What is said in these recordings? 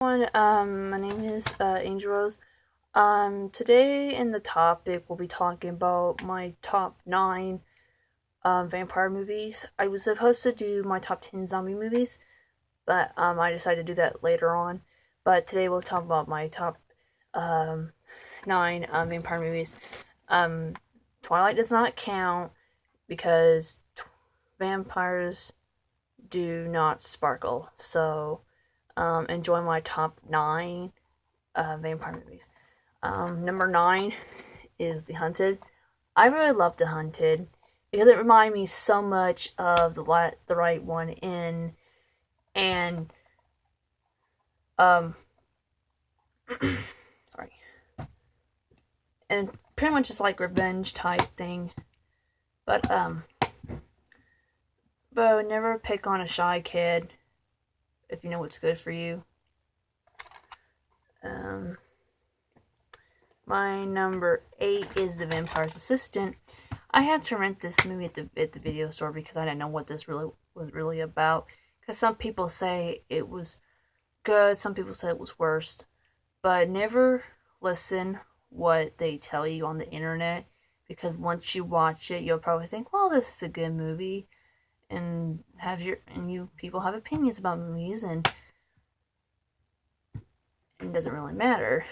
My name is Angel Rose. Today in the topic, we'll be talking about my top 9 vampire movies. I was supposed to do my top 10 zombie movies, but I decided to do that later on. But today we'll talk about my top um, 9 vampire movies. Um, Twilight does not count because vampires do not sparkle. So enjoy my top 9 vampire movies. Number 9 is The Hunted. I really love The Hunted because it reminded me so much of the right one in and um sorry, and pretty much just like revenge type thing. But never pick on a shy kid if you know what's good for you. My number 8 is The Vampire's Assistant. I had to rent this movie at the video store because I didn't know what this really was really about. Because some people say it was good, some people say it was worst, but never listen what they tell you on the internet, because once you watch it, you'll probably think, "Well, this is a good movie," and you people have opinions about movies, and it doesn't really matter.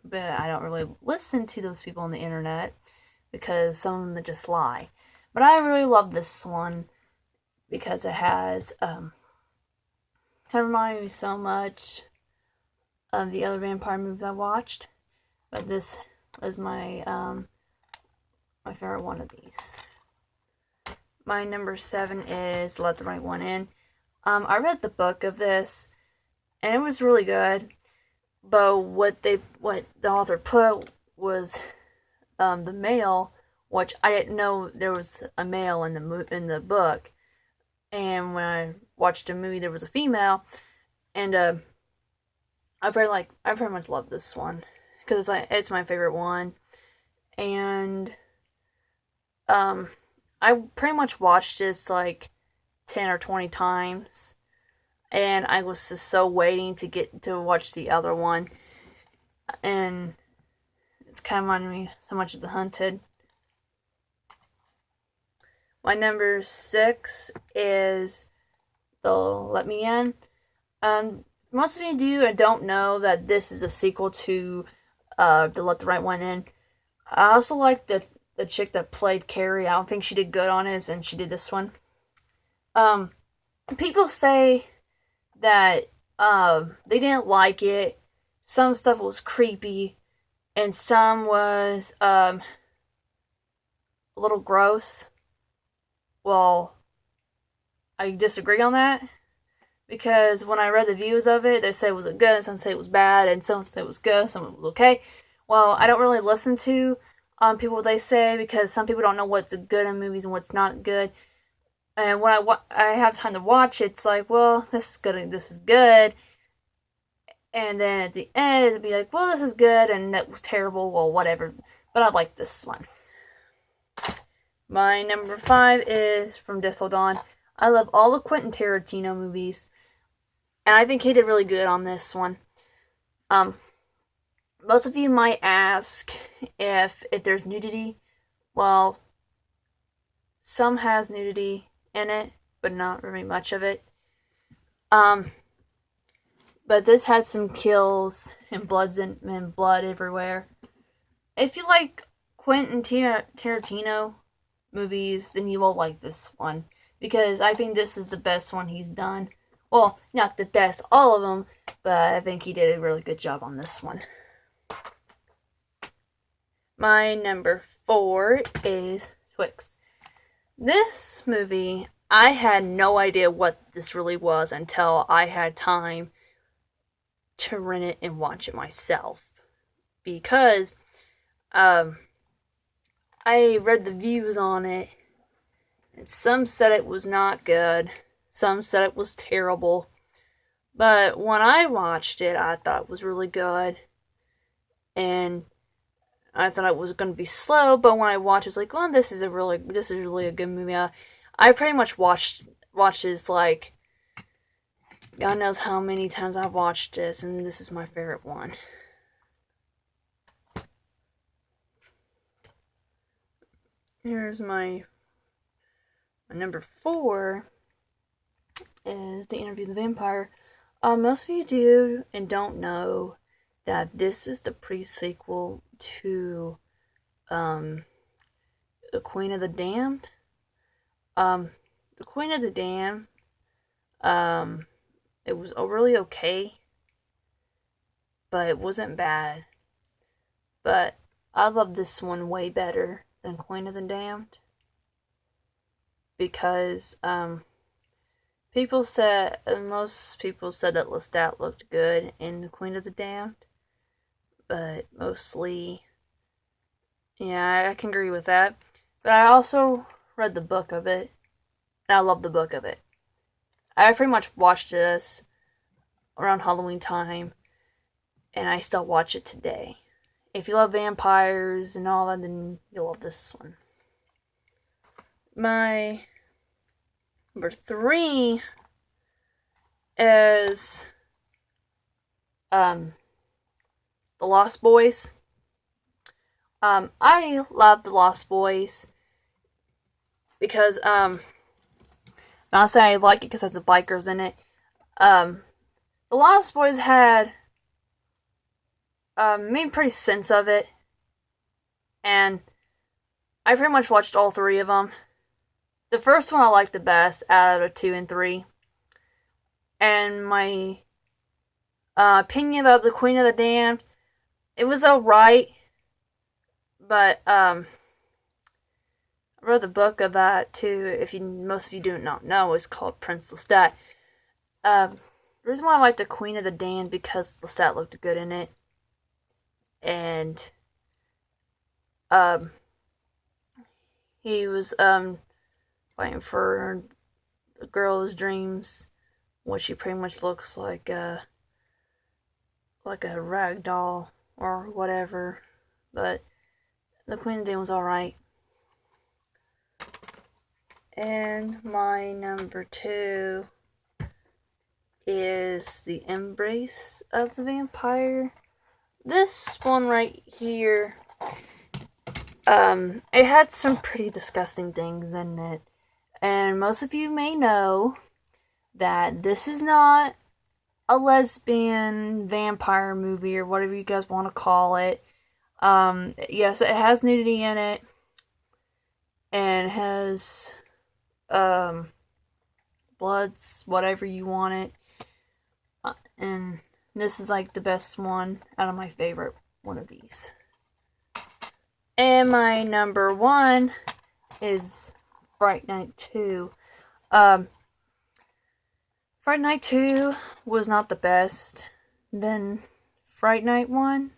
But I don't really listen to those people on the internet because some of them just lie. But I really love this one because it has kind of reminded me so much of the other vampire movies I watched. But this is my favorite one of these. My number 7 is Let the Right One In. I read the book of this, and it was really good. But what the author put was the male, which I didn't know there was a male in the book. And when I watched the movie, there was a female, and I pretty much love this one because it's my favorite one, and I pretty much watched this like 10 or 20 times, and I was just so waiting to get to watch the other one, and it's kind of reminded me so much of The Hunted. My number 6 is The Let Me In. Most of you do and don't know that this is a sequel to The Let the Right One In. I also like the chick that played Carrie. I don't think she did good on it, and she did this one. People say that they didn't like it. Some stuff was creepy, and some was a little gross. Well, I disagree on that because when I read the views of it, they say it was good, some say it was bad, and some say it was good, some it was okay. Well, I don't really listen to people what they say because some people don't know what's good in movies and what's not good. And when I have time to watch it, it's like, well, this is good and this is good. And then at the end, it'd be like, well, this is good and that was terrible. Well, whatever. But I like this one. My number 5 is From Dusk Till Dawn. I love all the Quentin Tarantino movies, and I think he did really good on this one. Most of you might ask if there's nudity. Well, some has nudity in it, but not very much of it. But this had some kills and blood everywhere. If you like Quentin Tarantino movies, then you will like this one because I think this is the best one he's done. Well, not the best, all of them, but I think he did a really good job on this one. My number 4 is Twix. This movie, I had no idea what this really was until I had time to rent it and watch it myself. Because I read the views on it, and some said it was not good, some said it was terrible. But when I watched it, I thought it was really good, and I thought it was going to be slow. But when I watched, it was like, well, this is really a good movie. I pretty much watched this like God knows how many times I've watched this, and this is my favorite one. Here's my number 4 is The Interview with the Vampire. Most of you do and don't know that this is the pre-sequel to The Queen of the Damned. The Queen of the Damned, it was really okay, but it wasn't bad. But I love this one way better than Queen of the Damned because most people said that Lestat looked good in the Queen of the Damned, but mostly, yeah, I can agree with that. But I also read the book of it, and I love the book of it. I pretty much watched this around Halloween time, and I still watch it today. If you love vampires and all that, then you'll love this one. My number 3 is The Lost Boys. I love The Lost Boys because not saying I like it because it has the bikers in it. The Lost Boys had made pretty sense of it, and I pretty much watched all 3 of them. The first one I liked the best out of 2 and 3, and my opinion about The Queen of the Damned, it was alright, but I wrote the book of that too. If most of you do not know, it's called Prince Lestat. The reason why I like The Queen of the Damned because Lestat looked good in it, and he was fighting for the girl's dreams, which she pretty much looks like a rag doll or whatever. But The Queen of the Damned was alright. And my number 2 is The Embrace of the Vampire. This one right here, it had some pretty disgusting things in it. And most of you may know that this is not a lesbian vampire movie or whatever you guys want to call it. Yes, it has nudity in it. And it has bloods, whatever you want it. And this is like the best one out of my favorite one of these. And my number 1 is Fright Night 2. Fright Night 2 was not the best than Fright Night 1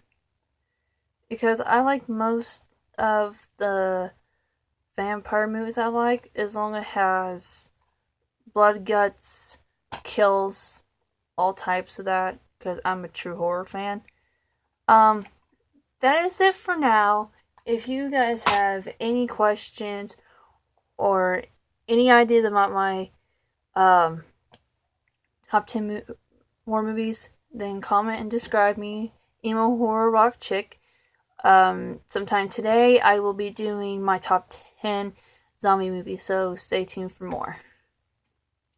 because I like most of the vampire movies I like as long as it has blood, guts, kills, all types of that, because I'm a true horror fan. That is it for now. If you guys have any questions or any ideas about my top 10 horror movies, then comment and describe me. Emo Horror Rock Chick. Sometime today I will be doing my top 10 zombie movies, so stay tuned for more.